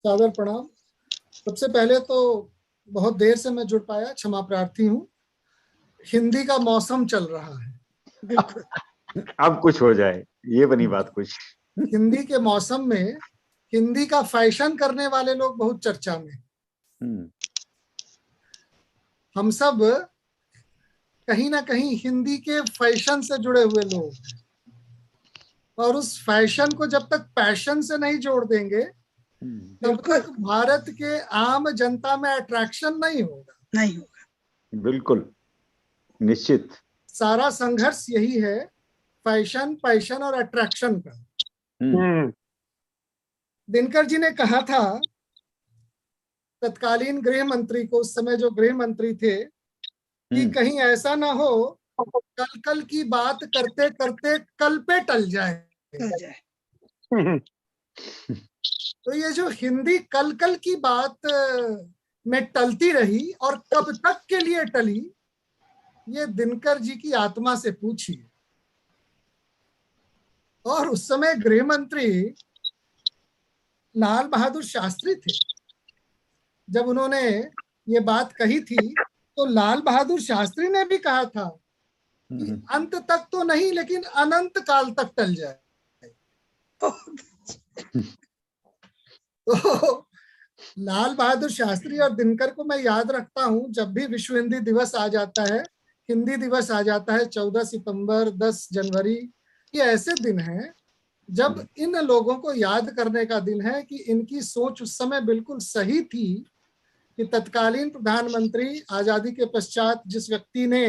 सादर प्रणाम। सबसे पहले तो बहुत देर से मैं जुड़ पाया, क्षमा प्रार्थी हूँ। हिंदी का मौसम चल रहा है। बिल्कुल। अब कुछ हो जाए, ये बनी बात कुछ। हिंदी के मौसम में हिंदी का फैशन करने वाले लोग बहुत चर्चा में। हम सब कहीं ना कहीं हिंदी के फैशन से जुड़े हुए लोग हैं, और उस फैशन को जब तक पैशन से नहीं जोड़ देंगे तब तक भारत के आम जनता में अट्रैक्शन नहीं होगा। बिल्कुल, निश्चित। सारा संघर्ष यही है, फैशन, पैशन और अट्रैक्शन का। दिनकर जी ने कहा था तत्कालीन गृह मंत्री को, उस समय जो गृह मंत्री थे, कि कहीं ऐसा ना हो कल कल की बात करते करते कल पे टल जाए। तो ये जो हिंदी कल कल की बात में टलती रही और कब तक के लिए टली, ये दिनकर जी की आत्मा से पूछिए। और उस समय गृह मंत्री लाल बहादुर शास्त्री थे। जब उन्होंने ये बात कही थी तो लाल बहादुर शास्त्री ने भी कहा था कि अंत तक तो नहीं लेकिन अनंत काल तक टल जाए। तो लाल बहादुर शास्त्री और दिनकर को मैं याद रखता हूं। जब भी विश्व हिंदी दिवस आ जाता है, हिंदी दिवस आ जाता है, 14 सितंबर, 10 जनवरी, ये ऐसे दिन हैं जब इन लोगों को याद करने का दिन है कि इनकी सोच उस समय बिल्कुल सही थी कि तत्कालीन प्रधानमंत्री, आजादी के पश्चात जिस व्यक्ति ने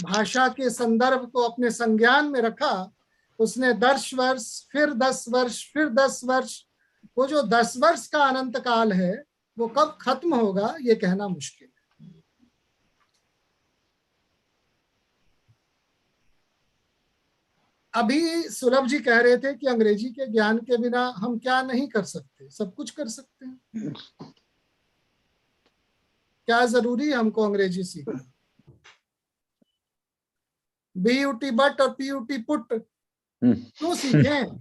भाषा के संदर्भ को अपने संज्ञान में रखा, उसने 10 वर्ष, फिर 10 वर्ष, फिर 10 वर्ष, वो जो 10 वर्ष का अनंत काल है वो कब खत्म होगा ये कहना मुश्किल है। अभी सुलभ जी कह रहे थे कि अंग्रेजी के ज्ञान के बिना हम क्या नहीं कर सकते, सब कुछ कर सकते हैं। क्या जरूरी है हमको अंग्रेजी सीखना? बीयूटी बट और पीयूटी पुट क्यों सीखें?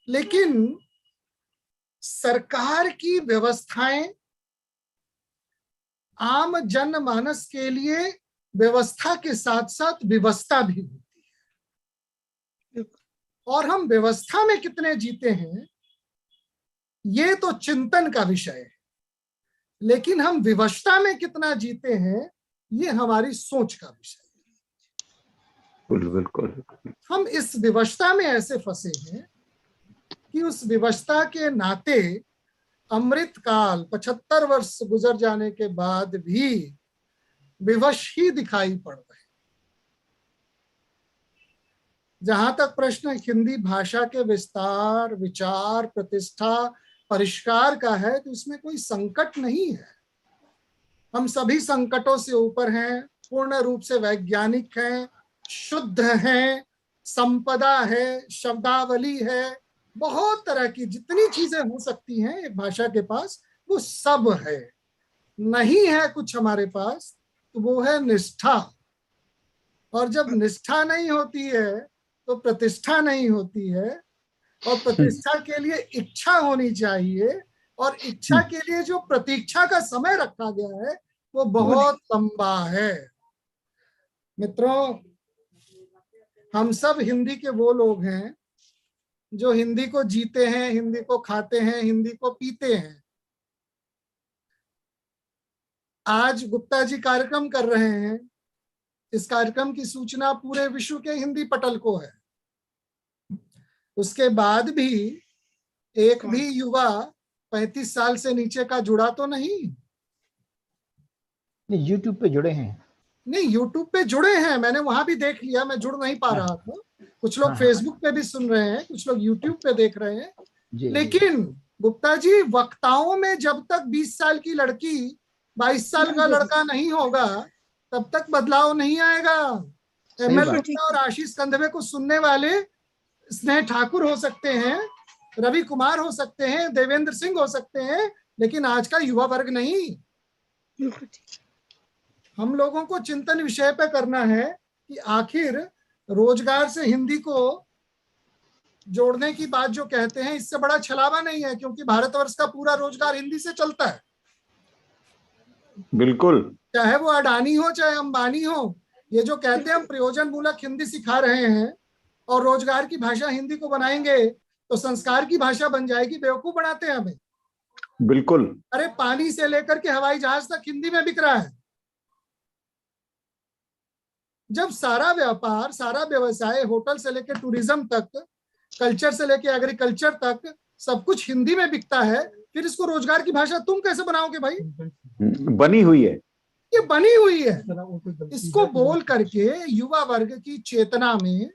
लेकिन सरकार की व्यवस्थाएं आम जनमानस के लिए व्यवस्था के साथ साथ विवशता भी होती है, और हम व्यवस्था में कितने जीते हैं ये तो चिंतन का विषय है, लेकिन हम विवशता में कितना जीते हैं ये हमारी सोच का विषय है। बिल्कुल। हम इस विवशता में ऐसे फंसे हैं कि उस विवशता के नाते अमृत काल 75 वर्ष गुजर जाने के बाद भी विवश ही दिखाई पड़ रहे हैं। जहां तक प्रश्न हिंदी भाषा के विस्तार, विचार, प्रतिष्ठा, परिष्कार का है तो इसमें कोई संकट नहीं है। हम सभी संकटों से ऊपर हैं, पूर्ण रूप से वैज्ञानिक हैं, शुद्ध हैं, संपदा है, शब्दावली है, बहुत तरह की जितनी चीजें हो सकती हैं एक भाषा के पास वो सब है। नहीं है कुछ हमारे पास तो वो है निष्ठा, और जब निष्ठा नहीं होती है तो प्रतिष्ठा नहीं होती है, और प्रतिष्ठा के लिए इच्छा होनी चाहिए, और इच्छा के लिए जो प्रतीक्षा का समय रखा गया है वो बहुत लंबा है। मित्रों, हम सब हिंदी के वो लोग हैं जो हिंदी को जीते हैं, हिंदी को खाते हैं, हिंदी को पीते हैं। आज गुप्ता जी कार्यक्रम कर रहे हैं, इस कार्यक्रम की सूचना पूरे विश्व के हिंदी पटल को है। उसके बाद भी एक भी युवा 35 साल से नीचे का जुड़ा तो नहीं? यूट्यूब पे जुड़े हैं। नहीं, यूट्यूब पे जुड़े हैं, मैंने वहां भी देख लिया, मैं जुड़ नहीं पा रहा था। कुछ लोग फेसबुक पे भी सुन रहे हैं, कुछ लोग यूट्यूब पे देख रहे हैं। लेकिन गुप्ता जी, वक्ताओं में जब तक 20 साल की लड़की 22 साल का लड़का नहीं होगा तब तक बदलाव नहीं आएगा। एमएल गुप्ता और आशीष कंदवे को सुनने वाले स्नेह ठाकुर हो सकते हैं, रवि कुमार हो सकते हैं, देवेंद्र सिंह हो सकते हैं, लेकिन आज का युवा वर्ग नहीं। हम लोगों को चिंतन विषय पे करना है कि आखिर रोजगार से हिंदी को जोड़ने की बात जो कहते हैं, इससे बड़ा छलावा नहीं है, क्योंकि भारतवर्ष का पूरा रोजगार हिंदी से चलता है। बिल्कुल। चाहे वो अडानी हो चाहे अंबानी हो, ये जो कहते हैं हम प्रयोजन मूलक हिंदी सिखा रहे हैं और रोजगार की भाषा हिंदी को बनाएंगे तो संस्कार की भाषा बन जाएगी, बेवकूफ बनाते हैं हमें। बिल्कुल। अरे पानी से लेकर के हवाई जहाज तक हिंदी में बिक रहा है। जब सारा व्यापार, सारा व्यवसाय, होटल से लेकर टूरिज्म तक, कल्चर से लेकर एग्रीकल्चर तक सब कुछ हिंदी में बिकता है, फिर इसको रोजगार की भाषा तुम कैसे बनाओगे भाई? बनी हुई है, ये बनी हुई है। इसको बोल करके युवा वर्ग की चेतना में,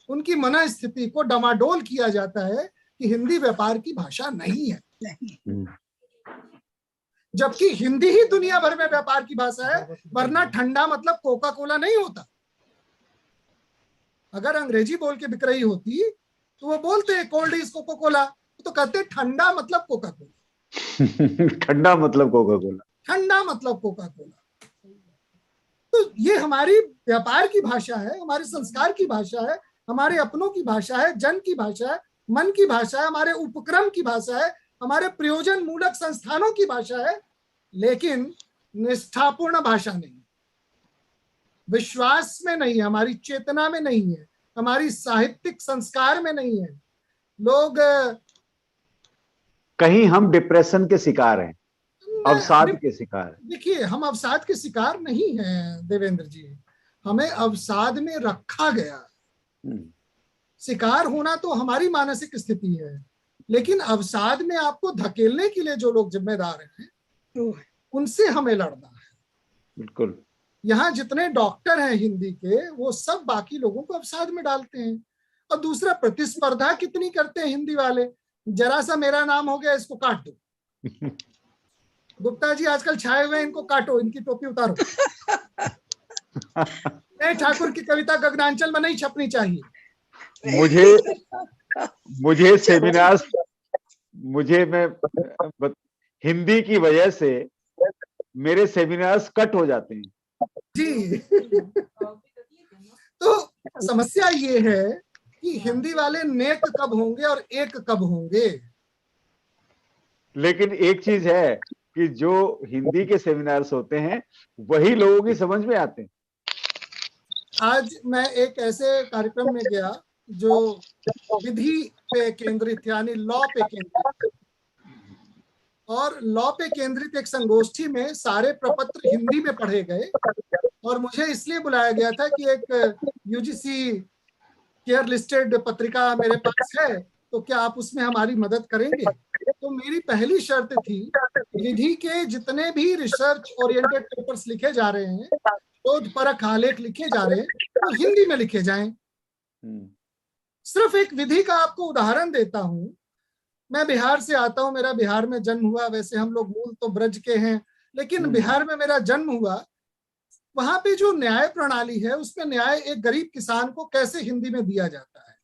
उनकी मन स्थिति को डमाडोल किया जाता है कि हिंदी व्यापार की भाषा नहीं है, जबकि हिंदी ही दुनिया भर में व्यापार की भाषा है। वरना ठंडा मतलब कोका कोला नहीं होता। अगर अंग्रेजी बोल के बिक रही होती तो वो बोलते हैं कोल्ड इज कोका कोला, तो कहते ठंडा मतलब कोका कोला। ठंडा मतलब कोका कोला, ठंडा मतलब कोका कोला। तो ये हमारी व्यापार की भाषा है, हमारे संस्कार की भाषा है, हमारे अपनों की भाषा है, जन की भाषा है, मन की भाषा है, हमारे उपक्रम की भाषा है, हमारे प्रयोजन मूलक संस्थानों की भाषा है, लेकिन निष्ठापूर्ण भाषा नहीं, विश्वास में नहीं है, हमारी चेतना में नहीं है, हमारी साहित्यिक संस्कार में नहीं है। लोग कहीं हम डिप्रेशन के शिकार हैं, अवसाद के शिकार हैं। देखिए, हम अवसाद के शिकार नहीं हैं देवेंद्र जी, हमें अवसाद में रखा गया। शिकार होना तो हमारी मानसिक स्थिति है, लेकिन अवसाद में आपको धकेलने के लिए जो लोग जिम्मेदार हैं उनसे हमें लड़ना है। बिल्कुल। यहाँ जितने डॉक्टर हैं हिंदी के, वो सब बाकी लोगों को अवसाद में डालते हैं। और दूसरा, प्रतिस्पर्धा कितनी करते हैं हिंदी वाले, जरा सा मेरा नाम हो गया इसको काट दो। गुप्ता जी आजकल छाए हुए, इनको काटो, इनकी टोपी उतारो। नहीं, ठाकुर की कविता गगनांचल में नहीं छपनी चाहिए। मुझे सेमिनार्स, मैं हिंदी की वजह से मेरे सेमिनार्स कट हो जाते हैं जी। तो समस्या ये है कि हिंदी वाले नेक कब होंगे और एक कब होंगे। लेकिन एक चीज है कि जो हिंदी के सेमिनार्स होते हैं वही लोगों की समझ में आते हैं। आज मैं एक ऐसे कार्यक्रम में गया जो विधि पे केंद्रित, यानी लॉ पे केंद्रित, और लॉ पे केंद्रित एक संगोष्ठी में सारे प्रपत्र हिंदी में पढ़े गए, और मुझे इसलिए बुलाया गया था कि एक यूजीसी केयर लिस्टेड पत्रिका मेरे पास है, तो क्या आप उसमें हमारी मदद करेंगे? तो मेरी पहली शर्त थी, विधि के जितने भी रिसर्च ओरिएंटेड पेपर्स लिखे जा रहे हैं, शोध परख आलेख लिखे जा रहे हैं, तो हिंदी में लिखे जाएं। सिर्फ एक विधि का आपको उदाहरण देता हूं। मैं बिहार से आता हूं, मेरा बिहार में जन्म हुआ। वैसे हम लोग मूल तो ब्रज के हैं, लेकिन बिहार में मेरा जन्म हुआ। वहां पे जो न्याय प्रणाली है, उसमें न्याय एक गरीब किसान को कैसे हिंदी में दिया जाता है,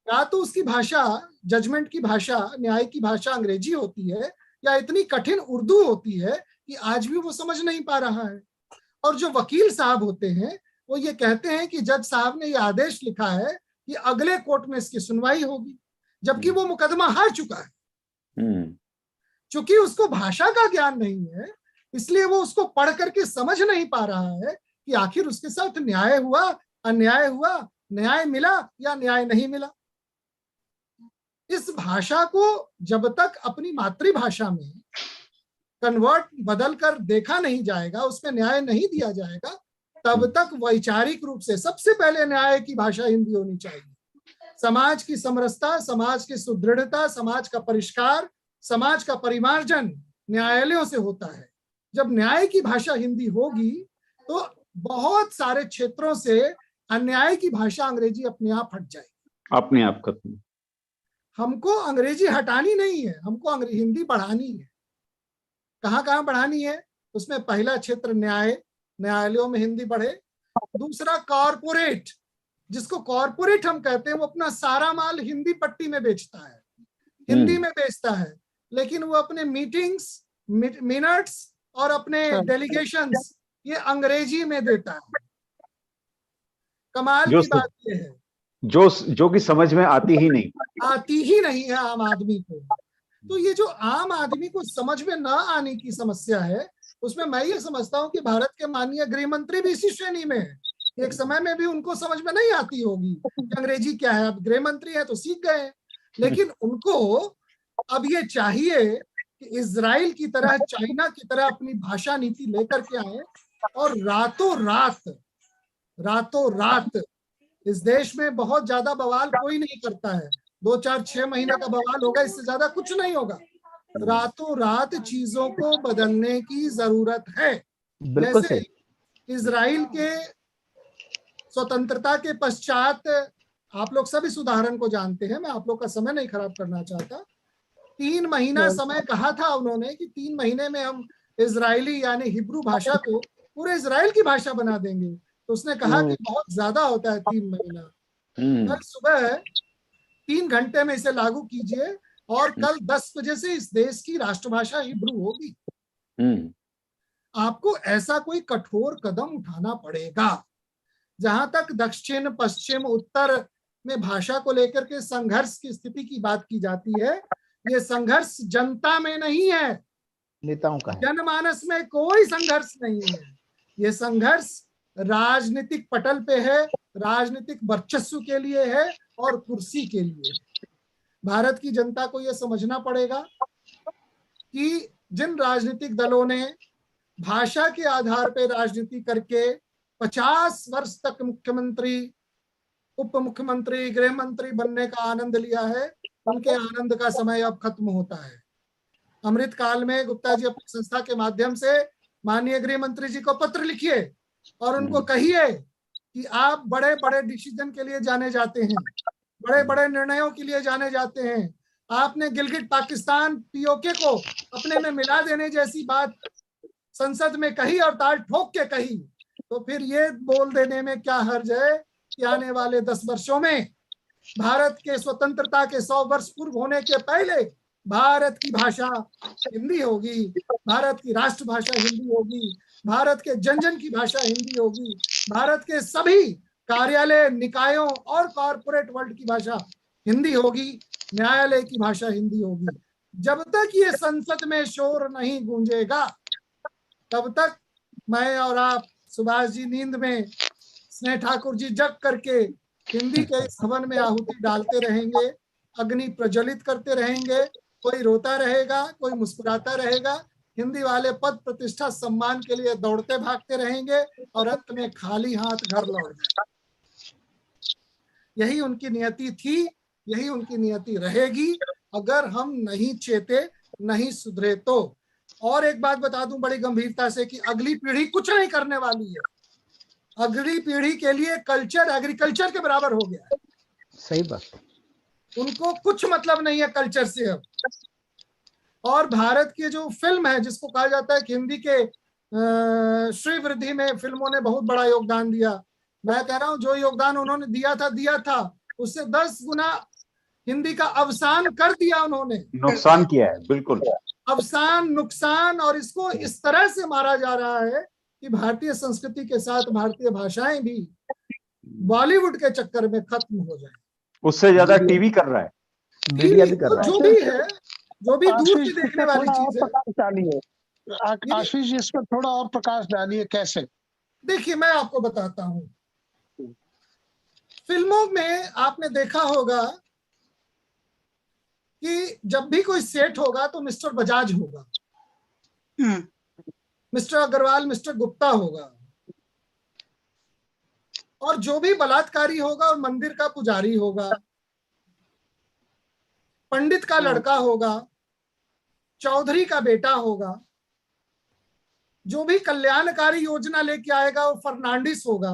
या तो उसकी भाषा, जजमेंट की भाषा, न्याय की भाषा अंग्रेजी होती है, या इतनी कठिन उर्दू होती है कि आज भी वो समझ नहीं पा रहा है। और जो वकील साहब होते हैं, वो ये कहते हैं कि जज साहब ने ये आदेश लिखा है कि अगले कोर्ट में इसकी सुनवाई होगी, जबकि वो मुकदमा हार चुका है। चूंकि उसको भाषा का ज्ञान नहीं है, इसलिए वो उसको पढ़ करके समझ नहीं पा रहा है कि आखिर उसके साथ न्याय हुआ, अन्याय हुआ, न्याय मिला या न्याय नहीं मिला। इस भाषा को जब तक अपनी मातृभाषा में कन्वर्ट, बदल कर देखा नहीं जाएगा, उसमें न्याय नहीं दिया जाएगा, तब तक वैचारिक रूप से सबसे पहले न्याय की भाषा हिंदी होनी चाहिए। समाज की समरसता, समाज की सुदृढ़ता, समाज का परिष्कार, समाज का परिमार्जन न्यायालयों से होता है। जब न्याय की भाषा हिंदी होगी तो बहुत सारे क्षेत्रों से अन्याय की भाषा अंग्रेजी अपने आप हट जाएगी, अपने आप खत्म। हमको अंग्रेजी हटानी नहीं है, हमको हिंदी बढ़ानी है। कहाँ कहाँ बढ़ानी है? उसमें पहला क्षेत्र न्याय, न्यायालयों में हिंदी बढ़े। दूसरा कॉरपोरेट, जिसको कॉरपोरेट हम कहते हैं, वो अपना सारा माल हिंदी पट्टी में बेचता है, हिंदी में बेचता है, लेकिन वो अपने मीटिंग्स, मिनट्स और अपने डेलीगेशंस ये अंग्रेजी में देता है। कमाल की बात ये है जो कि समझ में आती ही नहीं है आम आदमी को। तो ये जो आम आदमी को समझ में ना आने की समस्या है, उसमें मैं ये समझता हूँ कि भारत के माननीय गृह मंत्री भी इसी श्रेणी में है। एक समय में भी उनको समझ में नहीं आती होगी कि अंग्रेजी क्या है, अब गृह मंत्री है तो सीख गए, लेकिन उनको अब ये चाहिए कि इजराइल की तरह, चाइना की तरह अपनी भाषा नीति लेकर के आए और रातों रात इस देश में बहुत ज्यादा बवाल कोई नहीं करता है, 2-4-6 महीने का बवाल होगा, इससे ज्यादा कुछ नहीं होगा। रातों रात चीजों को बदलने की जरूरत है। जैसे इजराइल के स्वतंत्रता के पश्चात, आप लोग सब इस उदाहरण को जानते हैं, मैं आप लोग का समय नहीं खराब करना चाहता, 3 महीना समय कहा था उन्होंने कि 3 महीने में हम इजरायली यानी हिब्रू भाषा को पूरे इजराइल की भाषा बना देंगे। तो उसने कहा कि बहुत ज्यादा होता है 3 महीना। कल सुबह 3 घंटे में इसे लागू कीजिए और कल 10 बजे से इस देश की राष्ट्रभाषा हिब्रू होगी। आपको ऐसा कोई कठोर कदम उठाना पड़ेगा। जहां तक दक्षिण पश्चिम उत्तर में भाषा को लेकर के संघर्ष की स्थिति की बात की जाती है, ये संघर्ष जनता में नहीं है, नेताओं का है। जनमानस में कोई संघर्ष नहीं है। ये संघर्ष राजनीतिक पटल पे है, राजनीतिक वर्चस्व के लिए है और कुर्सी के लिए। भारत की जनता को यह समझना पड़ेगा कि जिन राजनीतिक दलों ने भाषा के आधार पर राजनीति करके 50 वर्ष तक मुख्यमंत्री, उप मुख्यमंत्री, गृह मंत्री बनने का आनंद लिया है, उनके आनंद का समय अब खत्म होता है। अमृत काल में गुप्ता जी अपनी संस्था के माध्यम से माननीय गृह मंत्री जी को पत्र लिखिए और उनको कहिए कि आप बड़े बड़े डिसीजन के लिए जाने जाते हैं, बड़े बड़े निर्णयों के लिए जाने जाते हैं। आपने गिलगिट पाकिस्तान पीओके को अपने में मिला देने जैसी बात संसद में कही और ताल ठोक के कही, तो फिर ये बोल देने में क्या हर्ज है कि आने वाले 10 वर्षों में भारत के स्वतंत्रता के 100 वर्ष पूर्व होने के पहले भारत की भाषा हिंदी होगी, भारत की राष्ट्रभाषा हिंदी होगी, भारत के जन जन की भाषा हिंदी होगी, भारत के सभी कार्यालय, निकायों और कॉरपोरेट वर्ल्ड की भाषा हिंदी होगी, न्यायालय की भाषा हिंदी होगी। जब तक ये संसद में शोर नहीं गूंजेगा, तब तक मैं और आप, सुभाष जी नींद में, स्नेह ठाकुर जी जग करके हिंदी के इस हवन में आहुति डालते रहेंगे, अग्नि प्रज्वलित करते रहेंगे। कोई रोता रहेगा, कोई मुस्कुराता रहेगा, हिंदी वाले पद प्रतिष्ठा सम्मान के लिए दौड़ते भागते रहेंगे और अंत में खाली हाथ घर लौट जाए। यही उनकी नियति थी, यही उनकी नियति रहेगी अगर हम नहीं चेते, नहीं सुधरे तो। और एक बात बता दूं बड़ी गंभीरता से कि अगली पीढ़ी कुछ नहीं करने वाली है। अगली पीढ़ी के लिए कल्चर एग्रीकल्चर के बराबर हो गया है। सही बात। उनको कुछ मतलब नहीं है कल्चर से अब। और भारत की जो फिल्म है, जिसको कहा जाता है कि हिंदी के श्री वृद्धि में फिल्मों ने बहुत बड़ा योगदान दिया, मैं कह रहा हूं जो योगदान उन्होंने दिया था उससे 10 गुना हिंदी का अवसान कर दिया उन्होंने, नुकसान किया है, बिल्कुल अवसान, नुकसान। और इसको इस तरह से मारा जा रहा है कि भारतीय संस्कृति के साथ भारतीय भाषाएं भी बॉलीवुड के चक्कर में खत्म हो जाए। उससे ज्यादा टीवी कर रहा है, मीडिया भी कर रहा है। जो भी है, जो भी दूर से देखने वाली चीज है। आशीष, इसमें थोड़ा और प्रकाश डालिए। कैसे? देखिए, मैं आपको बताता हूं। फिल्मों में आपने देखा होगा कि जब भी कोई सेट होगा तो मिस्टर बजाज होगा, मिस्टर अग्रवाल, मिस्टर गुप्ता होगा, और जो भी बलात्कारी होगा और मंदिर का पुजारी होगा, पंडित का लड़का होगा, चौधरी का बेटा होगा, जो भी कल्याणकारी योजना लेके आएगा वो फर्नांडिस होगा,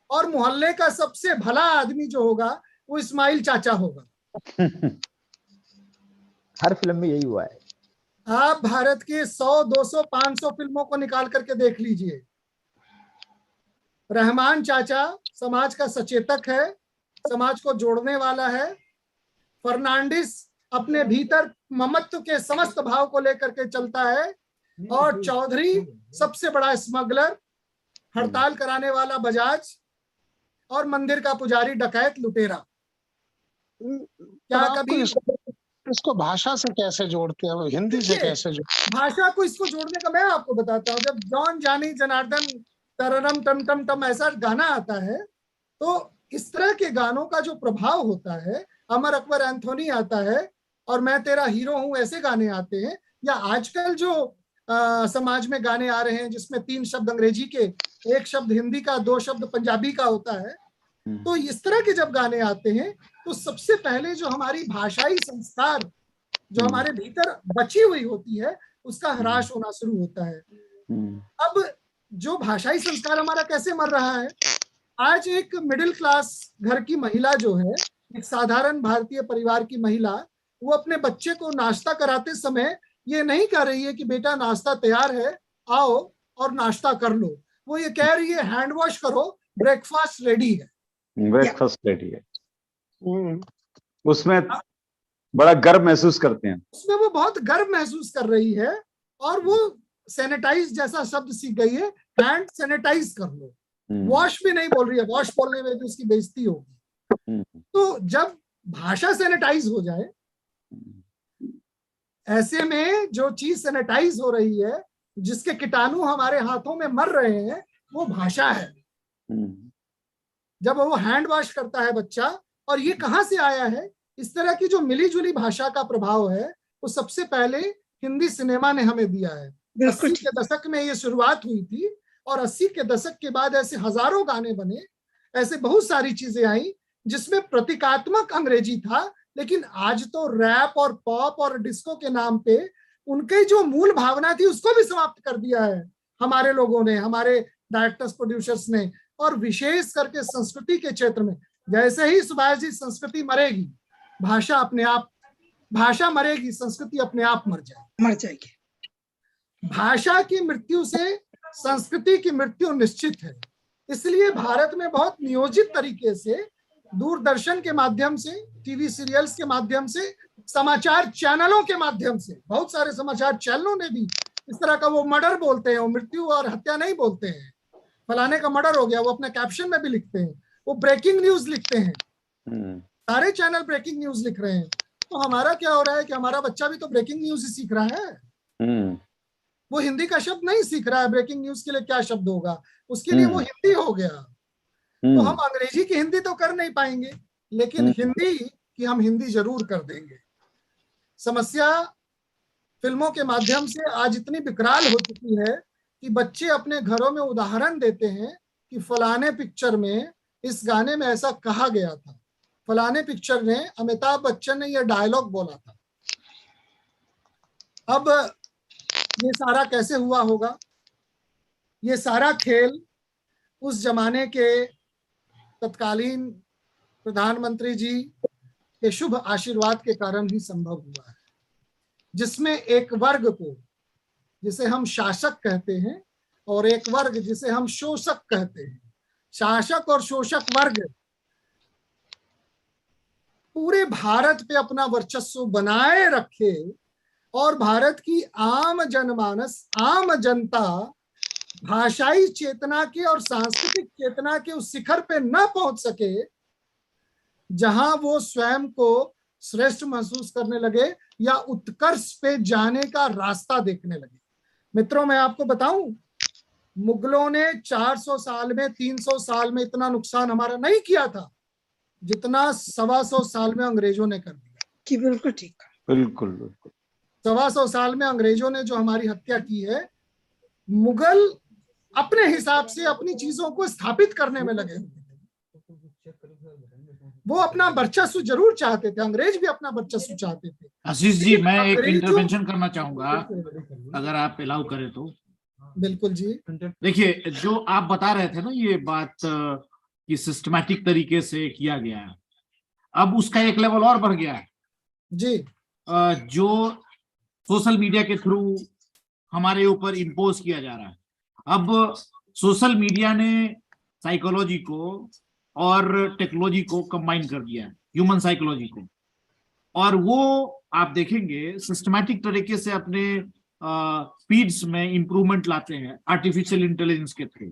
और मोहल्ले का सबसे भला आदमी जो होगा वो इस्माइल चाचा होगा। हर फिल्म में यही हुआ है। आप भारत के 100, 200, 500 फिल्मों को निकाल करके देख लीजिए। रहमान चाचा समाज का सचेतक है, समाज को जोड़ने वाला है। फर्नांडिस अपने भीतर ममत्व के समस्त भाव को लेकर के चलता है, और चौधरी सबसे बड़ा स्मगलर, हड़ताल कराने वाला बजाज, और मंदिर का पुजारी डकैत लुटेरा। क्या तो कभी इसको भाषा से कैसे जोड़ते हैं, हिंदी से कैसे जोड़ते भाषा को इसको जोड़ने का मैं आपको बताता हूँ। जब जॉन जानी जनार्दन तररम टम टम टम ऐसा गाना आता है, तो इस तरह के गानों का जो प्रभाव होता है, अमर अकबर एंथोनी आता है और मैं तेरा हीरो हूं, ऐसे गाने आते हैं, या आजकल जो समाज में गाने आ रहे हैं जिसमें 3 शब्द अंग्रेजी के, 1 शब्द हिंदी का, 2 शब्द पंजाबी का होता है, तो इस तरह के जब गाने आते हैं तो सबसे पहले जो हमारी भाषाई संस्कार जो हमारे भीतर बची हुई होती है उसका ह्रास होना शुरू होता है। अब जो भाषाई संस्कार हमारा कैसे मर रहा है, आज एक मिडिल क्लास घर की महिला जो है, एक साधारण भारतीय परिवार की महिला, वो अपने बच्चे को नाश्ता कराते समय ये नहीं कह रही है कि बेटा नाश्ता तैयार है, आओ और नाश्ता कर लो। वो ये कह रही है हैंड वॉश करो, ब्रेकफास्ट रेडी है। ब्रेकफास्ट रेडी है। उसमें बड़ा गर्व महसूस करते हैं, उसमें वो बहुत गर्व महसूस कर रही है और वो सैनिटाइज जैसा शब्द सीख गई है, हैंड सैनिटाइज कर लो, वॉश भी नहीं बोल रही है, वॉश बोलने में भी उसकी बेइज्जती होगी। तो जब भाषा सैनिटाइज हो जाए, ऐसे में जो चीज सैनिटाइज हो रही है, जिसके कीटाणु हमारे हाथों में मर रहे हैं, वो भाषा है। जब वो हैंड वॉश करता है बच्चा, और ये कहां से आया है, इस तरह की जो मिली जुली भाषा का प्रभाव है वो सबसे पहले हिंदी सिनेमा ने हमें दिया है। 80 के दशक में ये शुरुआत हुई थी और 80 के दशक के बाद ऐसे हजारों गाने बने, ऐसे बहुत सारी चीजें आई जिसमें प्रतीकात्मक अंग्रेजी था, लेकिन आज तो रैप और पॉप और डिस्को के नाम पे उनकी जो मूल भावना थी उसको भी समाप्त कर दिया है हमारे लोगों ने, हमारे डायरेक्टर्स प्रोड्यूसर्स ने। और विशेष करके संस्कृति के क्षेत्र में, जैसे ही सुभाष जी संस्कृति मरेगी, भाषा अपने आप, भाषा मरेगी, संस्कृति अपने आप मर जाएगी। भाषा की मृत्यु से संस्कृति की मृत्यु निश्चित है। इसलिए भारत में बहुत नियोजित तरीके से दूरदर्शन के माध्यम से, टीवी सीरियल्स के माध्यम से, समाचार चैनलों के माध्यम से, बहुत सारे समाचार चैनलों ने भी इस तरह का, वो मर्डर बोलते हैं, वो मृत्यु और हत्या नहीं बोलते हैं, फलाने का मर्डर हो गया, वो अपने कैप्शन में भी लिखते हैं, वो ब्रेकिंग न्यूज लिखते हैं, सारे चैनल ब्रेकिंग न्यूज लिख रहे हैं। तो हमारा क्या हो रहा है कि हमारा बच्चा भी तो ब्रेकिंग न्यूज ही सीख रहा है। वो हिंदी का शब्द नहीं सीख रहा है, ब्रेकिंग न्यूज के लिए क्या शब्द होगा, उसके लिए वो हिंदी हो गया। तो हम अंग्रेजी की हिंदी तो कर नहीं पाएंगे, लेकिन हिंदी की हम हिंदी जरूर कर देंगे। समस्या फिल्मों के माध्यम से आज इतनी विकराल हो चुकी है कि बच्चे अपने घरों में उदाहरण देते हैं कि फलाने पिक्चर में इस गाने में ऐसा कहा गया था, फलाने पिक्चर ने अमिताभ बच्चन ने यह डायलॉग बोला था। अब ये सारा कैसे हुआ होगा? ये सारा खेल उस जमाने के तत्कालीन प्रधानमंत्री जी के शुभ आशीर्वाद के कारण ही संभव हुआ है, जिसमें एक वर्ग को, जिसे हम शासक कहते हैं, और एक वर्ग जिसे हम शोषक कहते हैं, शासक और शोषक वर्ग पूरे भारत पे अपना वर्चस्व बनाए रखे और भारत की आम जनमानस, आम जनता भाषाई चेतना के और सांस्कृतिक चेतना के उस शिखर पे न पहुंच सके जहां वो स्वयं को श्रेष्ठ महसूस करने लगे या उत्कर्ष पे जाने का रास्ता देखने लगे। मित्रों, मैं आपको बताऊं, मुगलों ने 400 साल में, 300 साल में इतना नुकसान हमारा नहीं किया था जितना 125 साल में अंग्रेजों ने कर दिया। कि बिल्कुल ठीक, बिल्कुल बिल्कुल। 125 साल में अंग्रेजों ने जो हमारी हत्या की है, मुगल अपने हिसाब से अपनी चीजों को स्थापित करने में लगे हुए थे। वो अपना वर्चस्व जरूर चाहते थे, अंग्रेज भी अपना वर्चस्व चाहते थे। आशीष जी, मैं एक इंटरवेंशन करना चाहूंगा, अगर आप अलाउ करें तो। बिल्कुल जी। देखिए, जो आप बता रहे थे ना ये बात कि सिस्टमैटिक तरीके से किया गया है, अब उसका एक लेवल और बढ़ गया है जी। जो सोशल मीडिया के थ्रू हमारे ऊपर इम्पोज किया जा रहा है। अब सोशल मीडिया ने साइकोलॉजी को और टेक्नोलॉजी को कंबाइन कर दिया है, ह्यूमन साइकोलॉजी को, और वो आप देखेंगे सिस्टमैटिक तरीके से अपने फीड्स में इंप्रूवमेंट लाते हैं आर्टिफिशियल इंटेलिजेंस के थ्रू,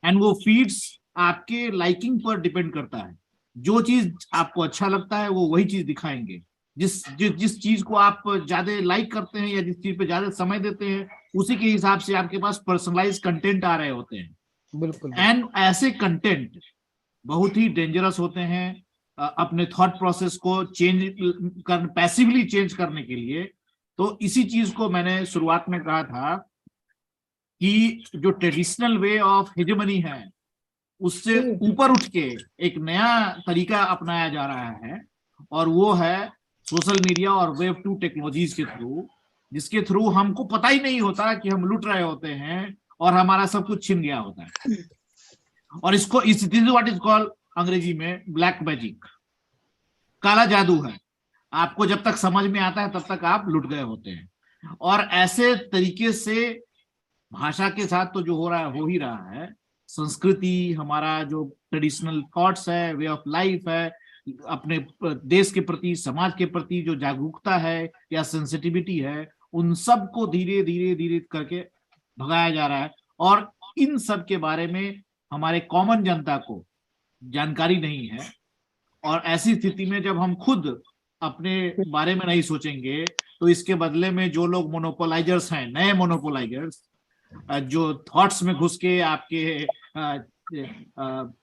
एंड वो फीड्स आपके लाइकिंग पर डिपेंड करता है। जो चीज आपको अच्छा लगता है वो वही चीज दिखाएंगे। जिस चीज को आप ज्यादा लाइक करते हैं या जिस चीज पे ज्यादा समय देते हैं, उसी के हिसाब से आपके पास पर्सनलाइज कंटेंट आ रहे होते हैं। बिल्कुल एंड ऐसे कंटेंट बहुत ही डेंजरस होते हैं अपने थॉट प्रोसेस को पैसिवली चेंज करने के लिए। तो इसी चीज को मैंने शुरुआत में कहा था कि जो ट्रेडिशनल वे ऑफ हेजेमनी है उससे ऊपर उठ के एक नया तरीका अपनाया जा रहा है, और वो है सोशल मीडिया और वेब 2 टेक्नोलॉजीज के थ्रू, जिसके थ्रू हमको पता ही नहीं होता कि हम लुट रहे होते हैं और हमारा सब कुछ छिन गया होता है। और इसको this is what is called अंग्रेजी में ब्लैक मैजिक, काला जादू है। आपको जब तक समझ में आता है तब तक आप लुट गए होते हैं। और ऐसे तरीके से भाषा के साथ तो जो हो रहा है हो ही रहा है। संस्कृति, हमारा जो ट्रेडिशनल थॉट्स है, वे ऑफ लाइफ है, अपने देश के प्रति, समाज के प्रति जो जागरूकता है या सेंसिटिविटी है, उन सब को धीरे धीरे धीरे करके भगाया जा रहा है। और इन सब के बारे में हमारे कॉमन जनता को जानकारी नहीं है। और ऐसी स्थिति में जब हम खुद अपने बारे में नहीं सोचेंगे तो इसके बदले में जो लोग मोनोपोलाइजर्स हैं, नए मोनोपोलाइजर्स, जो थॉट्स में घुस के आपके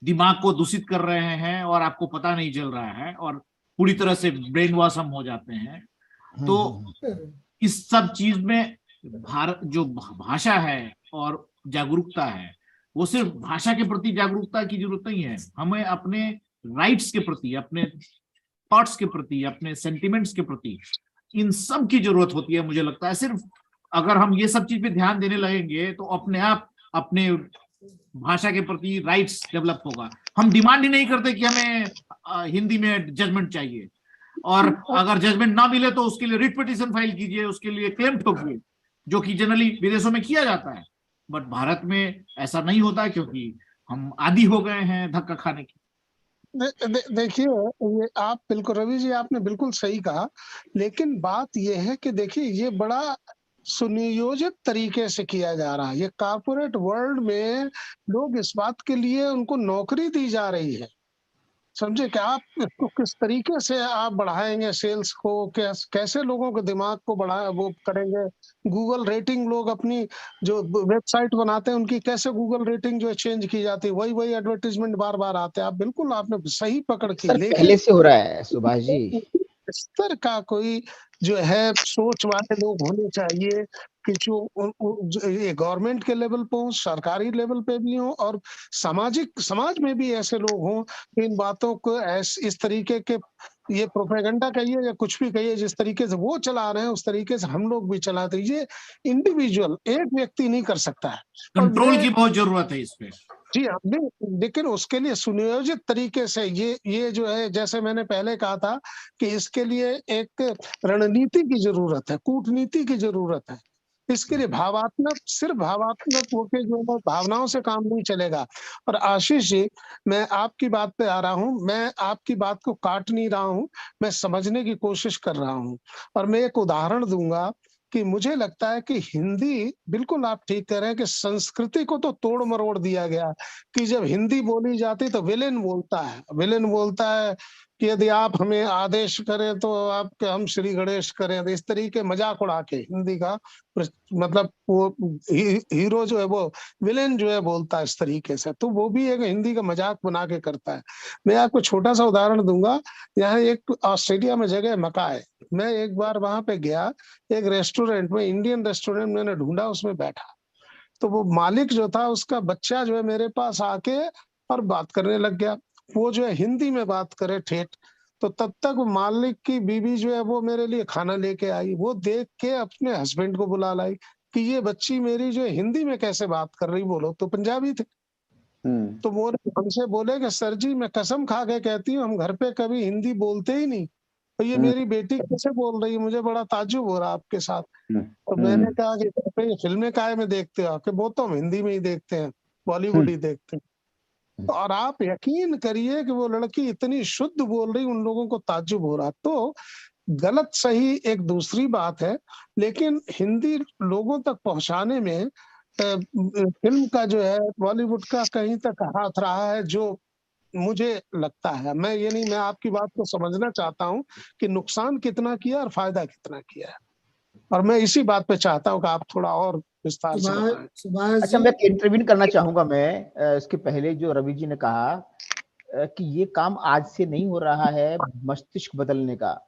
दिमाग को दूषित कर रहे हैं और आपको पता नहीं चल रहा है और पूरी तरह से ब्रेन वॉश हम हो जाते हैं। तो इस सब चीज में भारत जो भाषा है और जागरूकता है, वो सिर्फ भाषा के प्रति जागरूकता की जरूरत नहीं है, हमें अपने राइट्स के प्रति, अपने थॉट्स के प्रति, अपने सेंटिमेंट्स के प्रति, इन सब की जरूरत होती है। मुझे लगता है सिर्फ अगर हम ये सब चीज पे ध्यान देने लगेंगे तो अपने आप अपने भाषा के प्रति राइट्स डेवलप होगा। हम डिमांड ही नहीं करते कि हमें हिंदी में जजमेंट चाहिए, और अगर जजमेंट ना मिले तो उसके लिए रिट पिटीशन फाइल कीजिए, उसके लिए क्लेम ठोकिए, जो कि जनरली विदेशों में किया जाता है। बट भारत में ऐसा नहीं होता क्योंकि हम आदी हो गए हैं धक्का खाने की। देखिए, ये आप बिल्कुल, रवि जी आपने बिल्कुल सही कहा, लेकिन बात ये है कि देखिए ये बड़ा सुनियोजित तरीके से किया जा रहा है। ये कॉर्पोरेट वर्ल्ड में लोग इस बात के लिए उनको नौकरी दी जा रही है, समझे कि आप इसको किस तरीके से आप बढ़ाएंगे सेल्स को, कैसे लोगों के दिमाग को वो करेंगे। गूगल रेटिंग, लोग अपनी जो वेबसाइट बनाते हैं उनकी कैसे गूगल रेटिंग जो है चेंज की जाती है, वही एडवर्टीजमेंट बार बार आते हैं। आप बिल्कुल, आपने सही पकड़ की। सर पहले से हो रहा है सुभाष जी। स्तर का कोई जो है सोच वाले लोग होने चाहिए कि जो ये गवर्नमेंट के लेवल पे हो, सरकारी लेवल पे भी हो, और समाज में भी ऐसे लोग हों कि इन बातों को इस तरीके के, ये प्रोपेगेंडा कहिए या कुछ भी कहिए, जिस तरीके से वो चला रहे हैं उस तरीके से हम लोग भी चलाते। ये इंडिविजुअल एक व्यक्ति नहीं कर सकता है, कंट्रोल की बहुत जरूरत है इस पे। जी हाँ, लेकिन उसके लिए सुनियोजित तरीके से ये जो है, जैसे मैंने पहले कहा था कि इसके लिए एक रणनीति की जरूरत है, कूटनीति की जरूरत है। इसके लिए सिर्फ भावात्मक होकर जो है भावनाओं से काम नहीं चलेगा। और आशीष जी, मैं आपकी बात पे आ रहा हूँ, मैं आपकी बात को काट नहीं रहा हूँ, मैं समझने की कोशिश कर रहा हूँ। और मैं एक उदाहरण दूंगा कि मुझे लगता है कि हिंदी, बिल्कुल आप ठीक कह रहे हैं कि संस्कृति को तो तोड़ मरोड़ दिया गया कि जब हिंदी बोली जाती तो विलेन बोलता है कि यदि आप हमें आदेश करें तो हम श्री गणेश करें। तो इस तरीके मजाक उड़ा के हिंदी का मतलब वो हीरो जो है वो विलेन जो है बोलता है इस तरीके से, तो वो भी एक हिंदी का मजाक बना के करता है। मैं आपको छोटा सा उदाहरण दूंगा। यहाँ एक ऑस्ट्रेलिया में जगह मकाय, मैं एक बार वहां पे गया, एक रेस्टोरेंट में, इंडियन रेस्टोरेंट मैंने ढूंढा, उसमें बैठा, तो वो मालिक जो था उसका बच्चा जो है मेरे पास आके और बात करने लग गया। वो जो है हिंदी में बात करे ठेठ, तो तब तक मालिक की बीवी जो है वो मेरे लिए खाना लेके आई। वो देख के अपने हस्बैंड को बुला लाई कि ये बच्ची मेरी जो है हिंदी में कैसे बात कर रही, बोलो तो पंजाबी थे। तो वो हमसे बोले कि सर जी, मैं कसम खा के कहती हूँ हम घर पे कभी हिंदी बोलते ही नहीं, तो ये मेरी बेटी कैसे बोल रही है, मुझे बड़ा ताज्जुब हो रहा आपके साथ। तो मैंने कहा कि फिल्में काहे में देखते हो, कि वो तो हम हिंदी में ही देखते हैं, बॉलीवुड ही देखते हैं। और आप यकीन करिए कि वो लड़की इतनी शुद्ध बोल रही, उन लोगों को ताज्जुब हो रहा। तो गलत सही एक दूसरी बात है, लेकिन हिंदी लोगों तक पहुंचाने में फिल्म का जो है बॉलीवुड का कहीं तक हाथ रहा है, जो मुझे लगता है। मैं आपकी बात को समझना चाहता हूँ कि नुकसान कितना किया और फायदा कितना किया है, और मैं इसी बात पे चाहता हूँ कि आप थोड़ा और विस्तार से बताएं। सुभाष अच्छा, जी, मैं इंटरवीन करना चाहूंगा। मैं इसके पहले जो रवि जी ने कहा कि ये काम आज से नहीं हो रहा है, मस्तिष्क बदलने का।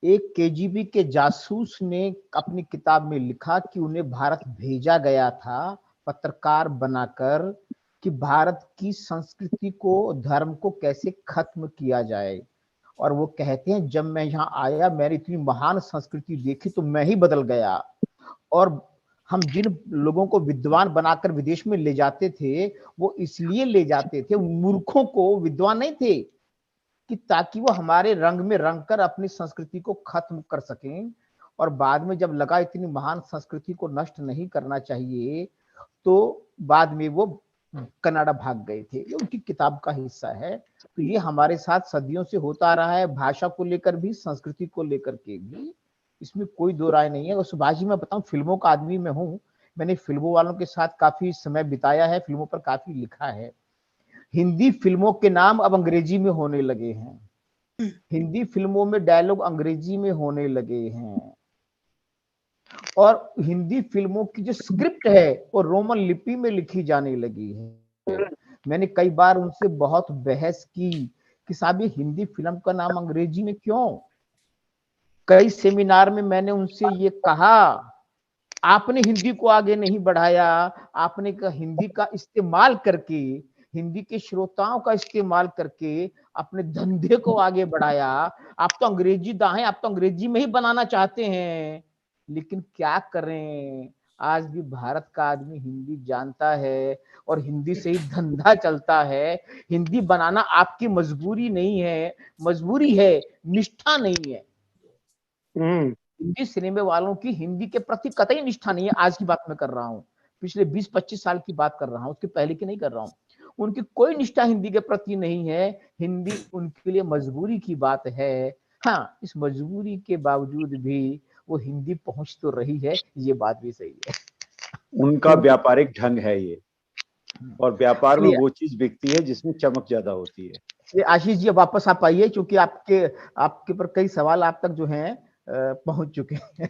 एक केजीबी के जासूस ने अपनी किताब में लिखा कि उन्हें भारत भेजा गया था पत्रकार बनाकर कि भारत की संस्कृति को, धर्म को कैसे खत्म किया जाए। और वो कहते हैं, जब मैं यहाँ आया मैंने इतनी महान संस्कृति देखी तो मैं ही बदल गया। और हम जिन लोगों को विद्वान बनाकर विदेश में ले जाते थे, वो इसलिए ले जाते थे, मूर्खों को, विद्वान नहीं थे, कि ताकि वो हमारे रंग में रंग कर अपनी संस्कृति को खत्म कर सकें। और बाद में जब लगा इतनी महान संस्कृति को नष्ट नहीं करना चाहिए, तो बाद में वो कनाडा भाग गए थे। ये उनकी किताब का हिस्सा है। तो ये हमारे साथ सदियों से होता आ रहा है, भाषा को लेकर भी, संस्कृति को लेकर के भी, इसमें कोई दो राय नहीं है। और सुभाष जी, मैं बताऊं, फिल्मों का आदमी मैं हूं, मैंने फिल्मों वालों के साथ काफी समय बिताया है, फिल्मों पर काफी लिखा है। हिंदी फिल्मों के नाम अब अंग्रेजी में होने लगे हैं, हिंदी फिल्मों में डायलॉग अंग्रेजी में होने लगे हैं, और हिंदी फिल्मों की जो स्क्रिप्ट है वो रोमन लिपि में लिखी जाने लगी है। मैंने कई बार उनसे बहुत बहस की कि साहब ये हिंदी फिल्म का नाम अंग्रेजी में क्यों। कई सेमिनार में मैंने उनसे ये कहा, आपने हिंदी को आगे नहीं बढ़ाया, आपने हिंदी का इस्तेमाल करके, हिंदी के श्रोताओं का इस्तेमाल करके अपने धंधे को आगे बढ़ाया। आप तो अंग्रेजी दां हैं, आप तो अंग्रेजी में ही बनाना चाहते हैं। लेकिन क्या करें, आज भी भारत का आदमी हिंदी जानता है और हिंदी से ही धंधा चलता है। हिंदी बनाना आपकी मजबूरी नहीं है, मजबूरी है, निष्ठा नहीं है। हिंदी सिनेमा वालों की हिंदी के प्रति कतई निष्ठा नहीं है। आज की बात मैं कर रहा हूँ, पिछले 20-25 साल की बात कर रहा हूँ, उसके पहले की नहीं कर रहा हूँ। उनकी कोई निष्ठा हिंदी के प्रति नहीं है। हिंदी उनके लिए मजबूरी की बात है। हाँ, इस मजबूरी के बावजूद भी वो हिंदी पहुंच तो रही है, ये बात भी सही है। उनका व्यापारिक ढंग है ये, और व्यापार में वो चीज बिकती है जिसमें चमक ज्यादा होती है। ये आशीष जी, अब वापस आप आइए, क्योंकि आपके पर कई सवाल आप तक जो हैं पहुंच चुके हैं।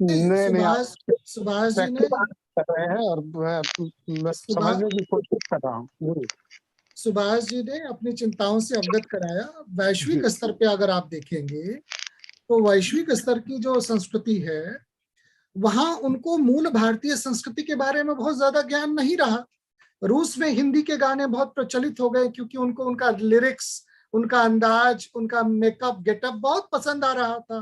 सुभाष जी ने कर रहे हैं और मैं समझने की कोशिश कर रहा हूँ। सुभाष जी ने अपनी चिंताओं से अवगत कराया। वैश्विक स्तर पे अगर आप देखेंगे तो वैश्विक स्तर की जो संस्कृति है, वहां उनको मूल भारतीय संस्कृति के बारे में बहुत ज्यादा ज्ञान नहीं रहा। रूस में हिंदी के गाने बहुत प्रचलित हो गए क्योंकि उनको उनका लिरिक्स, उनका अंदाज, उनका मेकअप, गेटअप बहुत पसंद आ रहा था,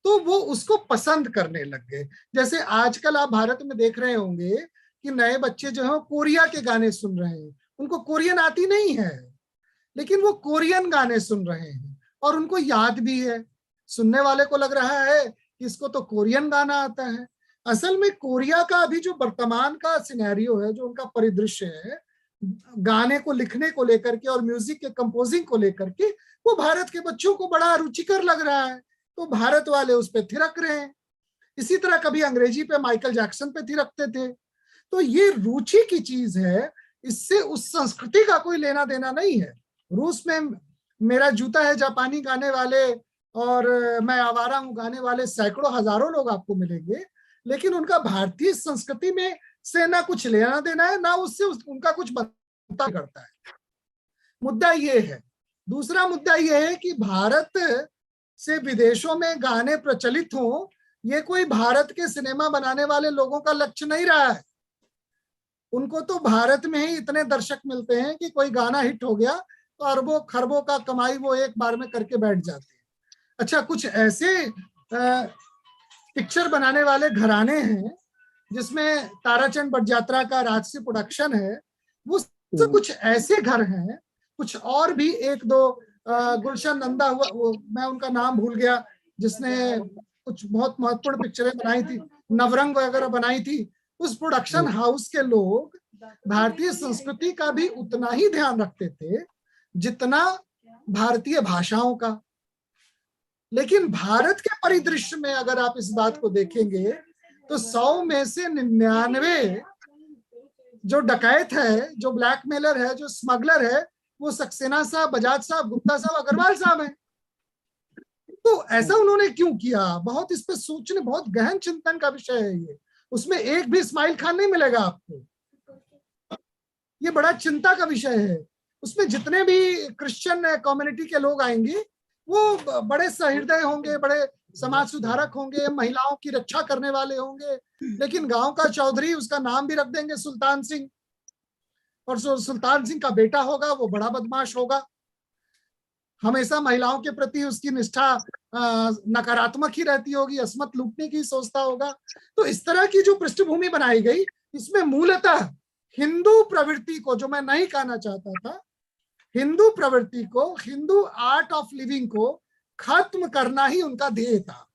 तो वो उसको पसंद करने लग गए। जैसे आजकल आप भारत में देख रहे होंगे कि नए बच्चे जो है कोरिया के गाने सुन रहे हैं। उनको कोरियन आती नहीं है, लेकिन वो कोरियन गाने सुन रहे हैं और उनको याद भी है। सुनने वाले को लग रहा है कि इसको तो कोरियन गाना आता है। असल में कोरिया का अभी जो वर्तमान का सिनेरियो है, जो उनका परिदृश्य है गाने को लिखने को लेकर के और म्यूजिक के कंपोजिंग को लेकर के, वो भारत के बच्चों को बड़ा रुचिकर लग रहा है, तो भारत वाले उस पर थिरक रहे हैं। इसी तरह कभी अंग्रेजी पे माइकल जैक्सन पे थिरकते थे। तो ये रुचि की चीज है, इससे उस संस्कृति का कोई लेना देना नहीं है। रूस में मेरा जूता है जापानी गाने वाले और मैं आवारा हूं गाने वाले सैकड़ों हजारों लोग आपको मिलेंगे, लेकिन उनका भारतीय संस्कृति में से ना कुछ लेना देना है, ना उससे उनका कुछ बनता करता है। मुद्दा ये है। दूसरा मुद्दा ये है कि भारत से विदेशों में गाने प्रचलित हों, ये कोई भारत के सिनेमा बनाने वाले लोगों का लक्ष्य नहीं रहा है। उनको तो भारत में ही इतने दर्शक मिलते हैं कि कोई गाना हिट हो गया तो अरबों खरबों का कमाई वो एक बार में करके बैठ जाते हैं। अच्छा, कुछ ऐसे पिक्चर बनाने वाले घराने हैं जिसमें ताराचंद बड़जात्रा का राजसी प्रोडक्शन है, वो कुछ ऐसे घर हैं, कुछ और भी एक दो, गुलशन नंदा हुआ, वो मैं उनका नाम भूल गया, जिसने कुछ बहुत महत्वपूर्ण पिक्चरें बनाई थी, नवरंग वगैरह बनाई थी। उस प्रोडक्शन हाउस के लोग भारतीय संस्कृति का भी उतना ही ध्यान रखते थे जितना भारतीय भाषाओं का। लेकिन भारत के परिदृश्य में अगर आप इस बात को देखेंगे तो 100 में से 99 जो डकैत है, जो ब्लैकमेलर है, जो स्मगलर है, वो सक्सेना साहब, बजाज साहब, गुप्ता साहब, अग्रवाल साहब हैं। तो ऐसा उन्होंने क्यों किया? बहुत इस पे सोचने, बहुत गहन चिंतन का विषय है ये। उसमें एक भी इस्माइल खान नहीं मिलेगा आपको, ये बड़ा चिंता का विषय है। उसमें जितने भी क्रिश्चियन कम्युनिटी के लोग आएंगे वो बड़े सहृदय होंगे, बड़े समाज सुधारक होंगे, महिलाओं की रक्षा करने वाले होंगे, लेकिन गांव का चौधरी, उसका नाम भी रख देंगे सुल्तान सिंह, और सुल्तान सिंह का बेटा होगा वो बड़ा बदमाश होगा, हमेशा महिलाओं के प्रति उसकी निष्ठा नकारात्मक ही रहती होगी, अस्मत लूटने की सोचता होगा। तो इस तरह की जो पृष्ठभूमि बनाई गई, इसमें मूलतः हिंदू प्रवृत्ति को, जो मैं नहीं कहना चाहता था, हिंदू प्रवृत्ति को, हिंदू आर्ट ऑफ लिविंग को खत्म करना ही उनका ध्येय था,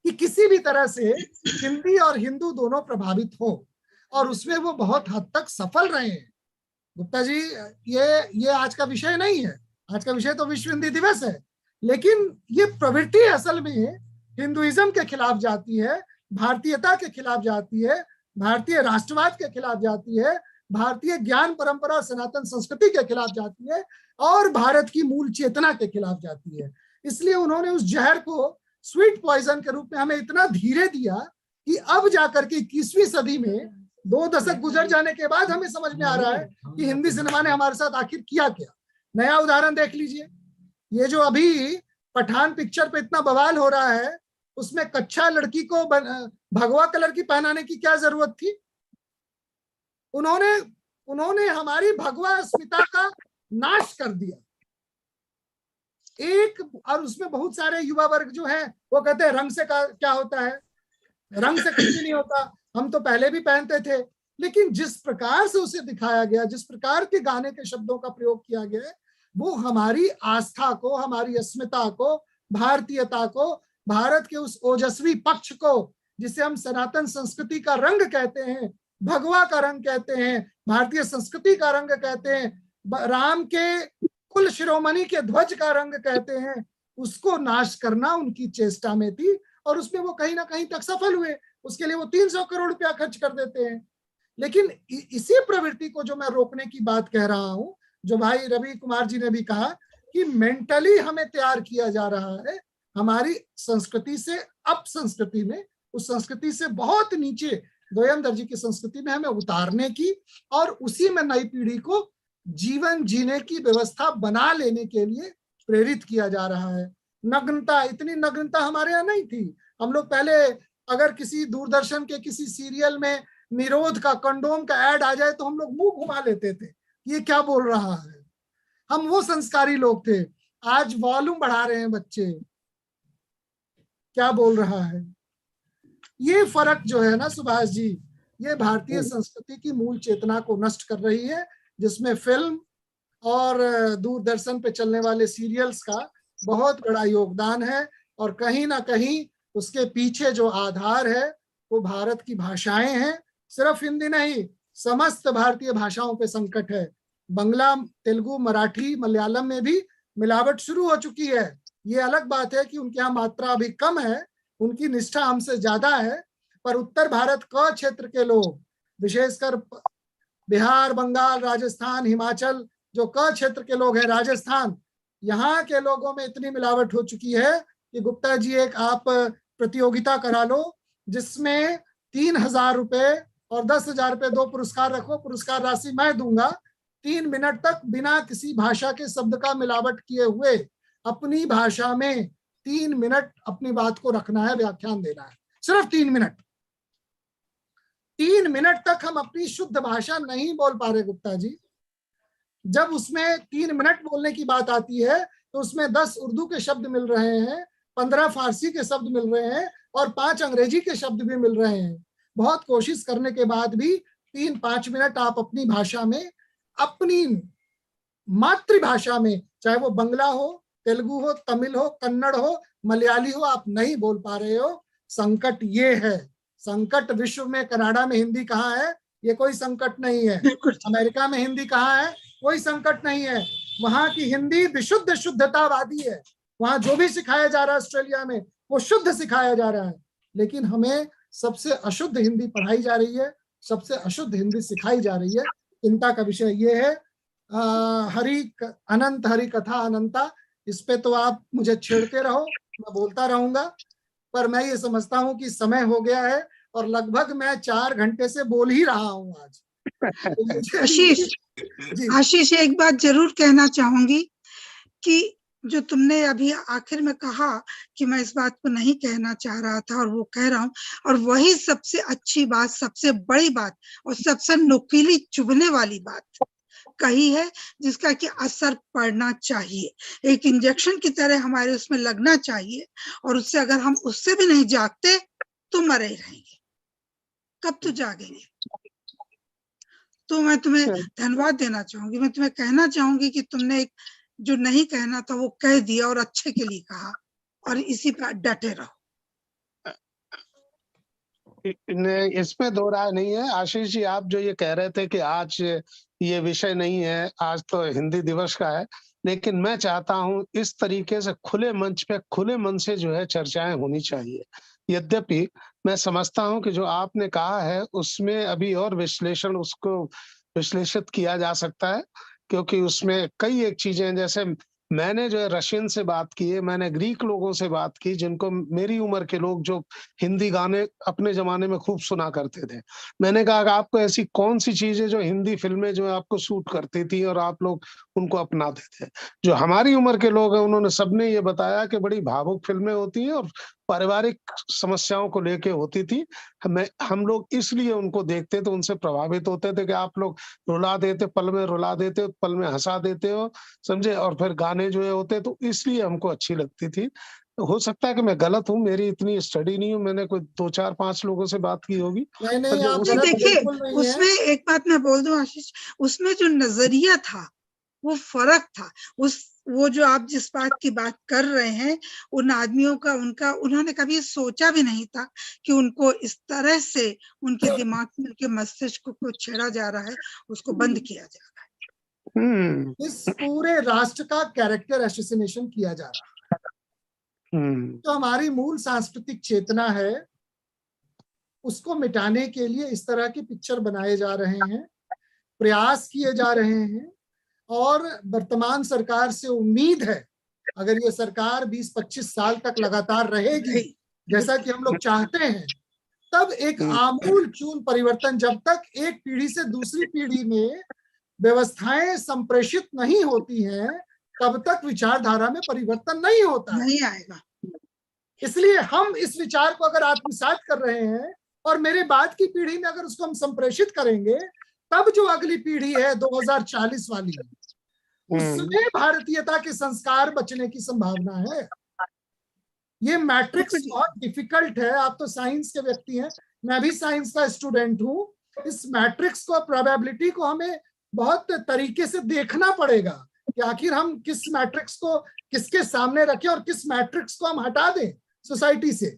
कि किसी भी तरह से हिंदी और हिंदू दोनों प्रभावित हो, और उसमें वो बहुत हद तक सफल रहे हैं। गुप्ता जी, ये आज का विषय नहीं है, आज का विषय तो विश्व हिंदी दिवस है, लेकिन ये प्रवृत्ति असल में हिंदुइज्म के खिलाफ जाती है, भारतीयता के खिलाफ जाती है, भारतीय राष्ट्रवाद के खिलाफ जाती है, भारतीय ज्ञान परंपरा सनातन संस्कृति के खिलाफ जाती है, और भारत की मूल चेतना के खिलाफ जाती है। इसलिए उन्होंने उस जहर को स्वीट पॉइजन के रूप में हमें इतना धीरे दिया कि अब जाकर के 21वीं सदी में 2 दशक गुजर जाने के बाद हमें समझ में आ रहा है कि हिंदी सिनेमा ने हमारे साथ आखिर किया क्या। नया उदाहरण देख लीजिए, ये जो अभी पठान पिक्चर पे इतना बवाल हो रहा है, उसमें कच्चा लड़की को भगवा कलर की पहनाने की क्या जरूरत थी? उन्होंने हमारी भगवा अस्मिता का नाश कर दिया। और उसमें बहुत सारे युवा वर्ग जो है वो कहते हैं रंग से क्या होता है, रंग से कुछ भी नहीं होता, हम तो पहले भी पहनते थे। लेकिन जिस प्रकार से उसे दिखाया गया, जिस प्रकार के गाने के शब्दों का प्रयोग किया गया, वो हमारी आस्था को, हमारी अस्मिता को, भारतीयता को, भारत के उस ओजस्वी पक्ष को जिसे हम सनातन संस्कृति का रंग कहते हैं, भगवा का रंग कहते हैं, भारतीय संस्कृति का रंग कहते हैं, राम के कुल शिरोमणि के ध्वज का रंग कहते हैं, उसको नाश करना उनकी चेष्टा में थी, और उसमें वो कहीं ना कहीं तक सफल हुए। उसके लिए वो 300 करोड़ रुपया खर्च कर देते हैं। लेकिन इसी प्रवृत्ति को जो मैं रोकने की बात कह रहा हूं, जो भाई रवि कुमार जी ने भी कहा कि मेंटली हमें तैयार किया जा रहा है हमारी संस्कृति से अप संस्कृति में, उस संस्कृति से बहुत नीचे द्वयम दर्जी की संस्कृति में हमें उतारने की, और उसी में नई पीढ़ी को जीवन जीने की व्यवस्था बना लेने के लिए प्रेरित किया जा रहा है। नग्नता, इतनी नग्नता हमारे यहाँ नहीं थी। हम लोग पहले अगर किसी दूरदर्शन के किसी सीरियल में निरोध का, कंडोम का ऐड आ जाए तो हम लोग मुंह घुमा लेते थे, ये क्या बोल रहा है। हम वो संस्कारी लोग थे। आज वॉल्यूम बढ़ा रहे हैं बच्चे, क्या बोल रहा है। ये फर्क जो है ना सुभाष जी, ये भारतीय संस्कृति की मूल चेतना को नष्ट कर रही है, जिसमें फिल्म और दूरदर्शन पे चलने वाले सीरियल्स का बहुत बड़ा योगदान है। और कहीं ना कहीं उसके पीछे जो आधार है वो भारत की भाषाएं हैं। सिर्फ हिंदी नहीं, समस्त भारतीय भाषाओं पे संकट है। बंगला, तेलुगु, मराठी, मलयालम में भी मिलावट शुरू हो चुकी है। ये अलग बात है कि उनके यहाँ मात्रा अभी कम है, उनकी निष्ठा हमसे ज्यादा है, पर उत्तर भारत क क्षेत्र के लोग, विशेषकर बिहार, बंगाल, राजस्थान, हिमाचल, जो क क्षेत्र के लोग हैं, राजस्थान, यहाँ के लोगों में इतनी मिलावट हो चुकी है कि गुप्ता जी एक आप प्रतियोगिता करा लो जिसमें 3,000 रुपए और 10,000 रुपए 2 पुरस्कार रखो, पुरस्कार राशि मैं दूंगा। 3 मिनट तक बिना किसी भाषा के शब्द का मिलावट किए हुए अपनी भाषा में 3 मिनट अपनी बात को रखना है, व्याख्यान देना है, सिर्फ 3 मिनट। 3 मिनट तक हम अपनी शुद्ध भाषा नहीं बोल पा रहे गुप्ता जी। जब उसमें 3 मिनट बोलने की बात आती है तो उसमें 10 उर्दू के शब्द मिल रहे हैं, 15 फारसी के शब्द मिल रहे हैं और 5 अंग्रेजी के शब्द भी मिल रहे हैं। बहुत कोशिश करने के बाद भी 3-5 मिनट आप अपनी भाषा में, अपनी मातृभाषा में, चाहे वो बंगला हो, तेलुगु हो, तमिल हो, कन्नड़ हो, मलयाली हो, आप नहीं बोल पा रहे हो। संकट ये है। संकट विश्व में कनाडा में हिंदी कहाँ है, ये कोई संकट नहीं है। अमेरिका में हिंदी कहाँ है, कोई संकट नहीं है। वहां की हिंदी विशुद्ध शुद्धतावादी है। वहां जो भी सिखाया जा रहा है ऑस्ट्रेलिया में वो शुद्ध सिखाया जा रहा है। लेकिन हमें सबसे अशुद्ध हिंदी पढ़ाई जा रही है, सबसे अशुद्ध हिंदी सिखाई जा रही है। चिंता का विषय ये है। अनंत हरि कथा अनंता, इस पे तो आप मुझे छेड़ते रहो, मैं बोलता रहूंगा, पर मैं ये समझता हूं कि समय हो गया है और लगभग मैं 4 घंटे से बोल ही रहा हूं आज। तो आशीष एक बात जरूर कहना चाहूंगी कि जो तुमने अभी आखिर में कहा कि मैं इस बात को नहीं कहना चाह रहा था और वो कह रहा हूं, और वही सबसे अच्छी बात, सबसे बड़ी बात और सबसे नुकीली चुभने वाली बात कही है, जिसका कि असर पड़ना चाहिए, एक इंजेक्शन की तरह हमारे उसमें लगना चाहिए, और उससे अगर हम उससे भी नहीं जागते तो मरे रहेंगे। कब तो जागेंगे? तो मैं तुम्हें धन्यवाद देना चाहूंगी, मैं तुम्हें कहना चाहूंगी कि तुमने एक जो नहीं कहना था वो कह दिया और अच्छे के लिए कहा, और इसी पर डटे रहो। इसमें दो राय नहीं है। आशीष जी, आप जो ये कह रहे थे कि आज ये विषय नहीं है, आज तो हिंदी दिवस का है, लेकिन मैं चाहता हूं इस तरीके से खुले मंच पे खुले मन से जो है चर्चाएं होनी चाहिए। यद्यपि मैं समझता हूं कि जो आपने कहा है उसमें अभी और विश्लेषण, उसको विश्लेषित किया जा सकता है, क्योंकि उसमें कई एक चीजें, जैसे मैंने जो है रशियन से बात की है, मैंने ग्रीक लोगों से बात की, जिनको मेरी उम्र के लोग जो हिंदी गाने अपने जमाने में खूब सुना करते थे। मैंने कहा कि आपको ऐसी कौन सी चीजें जो हिंदी फिल्में जो आपको सूट करती थी और आप लोग उनको अपनाते थे। जो हमारी उम्र के लोग हैं उन्होंने सबने ये बताया कि बड़ी भावुक फिल्में होती हैं और पारिवारिक समस्याओं को लेके होती थी। हम लोग इसलिए उनको देखते थे, उनसे प्रभावित होते थे कि आप लोग रुला देते, पल में रुला देते हो, पल में हंसा देते हो, समझे, और फिर गाने जो है होते, तो इसलिए हमको अच्छी लगती थी। हो सकता है कि मैं गलत हूँ, मेरी इतनी स्टडी नहीं हूँ, मैंने कोई 2-4-5 लोगों से बात की होगी। नहीं, आप गलत देखिए, बिल्कुल नहीं है। उसमें एक बात मैं बोल दूं आशीष, उसमें जो नजरिया था वो फर्क था। वो जो आप जिस बात की बात कर रहे हैं, उन आदमियों का, उन्होंने कभी सोचा भी नहीं था कि उनको इस तरह से उनके दिमाग में, उनके मस्तिष्क को छेड़ा जा रहा है, उसको बंद किया जा रहा है। इस पूरे राष्ट्र का कैरेक्टर एसोसिएशन किया जा रहा है। तो हमारी मूल सांस्कृतिक चेतना है, उसको मिटाने के लिए इस तरह की पिक्चर बनाए जा रहे हैं, प्रयास किए जा रहे हैं। और वर्तमान सरकार से उम्मीद है, अगर ये सरकार 20-25 साल तक लगातार रहेगी जैसा कि हम लोग चाहते हैं, तब एक आमूल चूल परिवर्तन, जब तक एक पीढ़ी से दूसरी पीढ़ी में व्यवस्थाएं संप्रेषित नहीं होती हैं, तब तक विचारधारा में परिवर्तन नहीं होता, नहीं आएगा। इसलिए हम इस विचार को अगर आत्मसात कर रहे हैं और मेरे बाद की पीढ़ी में अगर उसको हम संप्रेषित करेंगे, तब जो अगली पीढ़ी है 2040 वाली, उसमें भारतीयता के संस्कार बचने की संभावना है। ये मैट्रिक्स बहुत डिफिकल्ट है। आप तो साइंस के व्यक्ति हैं, मैं भी साइंस का स्टूडेंट हूं। इस मैट्रिक्स को, प्रोबेबिलिटी को हमें बहुत तरीके से देखना पड़ेगा कि आखिर हम किस मैट्रिक्स को किसके सामने रखें और किस मैट्रिक्स को हम हटा दें सोसाइटी से।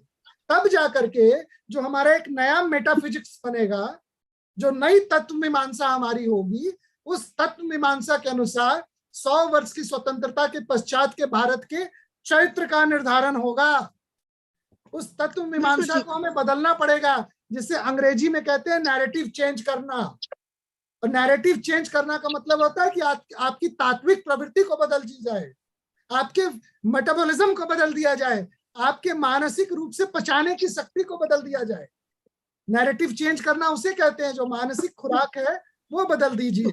तब जाकर के जो हमारा एक नया मेटाफिजिक्स बनेगा, जो नई तत्व मीमांसा हमारी होगी, उस तत्व मीमांसा के अनुसार 100 वर्ष की स्वतंत्रता के पश्चात के भारत के चरित्र का निर्धारण होगा। उस तत्व मीमांसा को हमें बदलना पड़ेगा, जिसे अंग्रेजी में कहते हैं नैरेटिव चेंज करना। और नैरेटिव चेंज करना का मतलब होता है कि आपकी तात्विक प्रवृत्ति को बदल दी जाए, आपके मेटाबॉलिज्म को बदल दिया जाए, आपके मानसिक रूप से पचाने की शक्ति को बदल दिया जाए। नैरेटिव चेंज करना उसे कहते हैं, जो मानसिक खुराक है वो बदल दीजिए।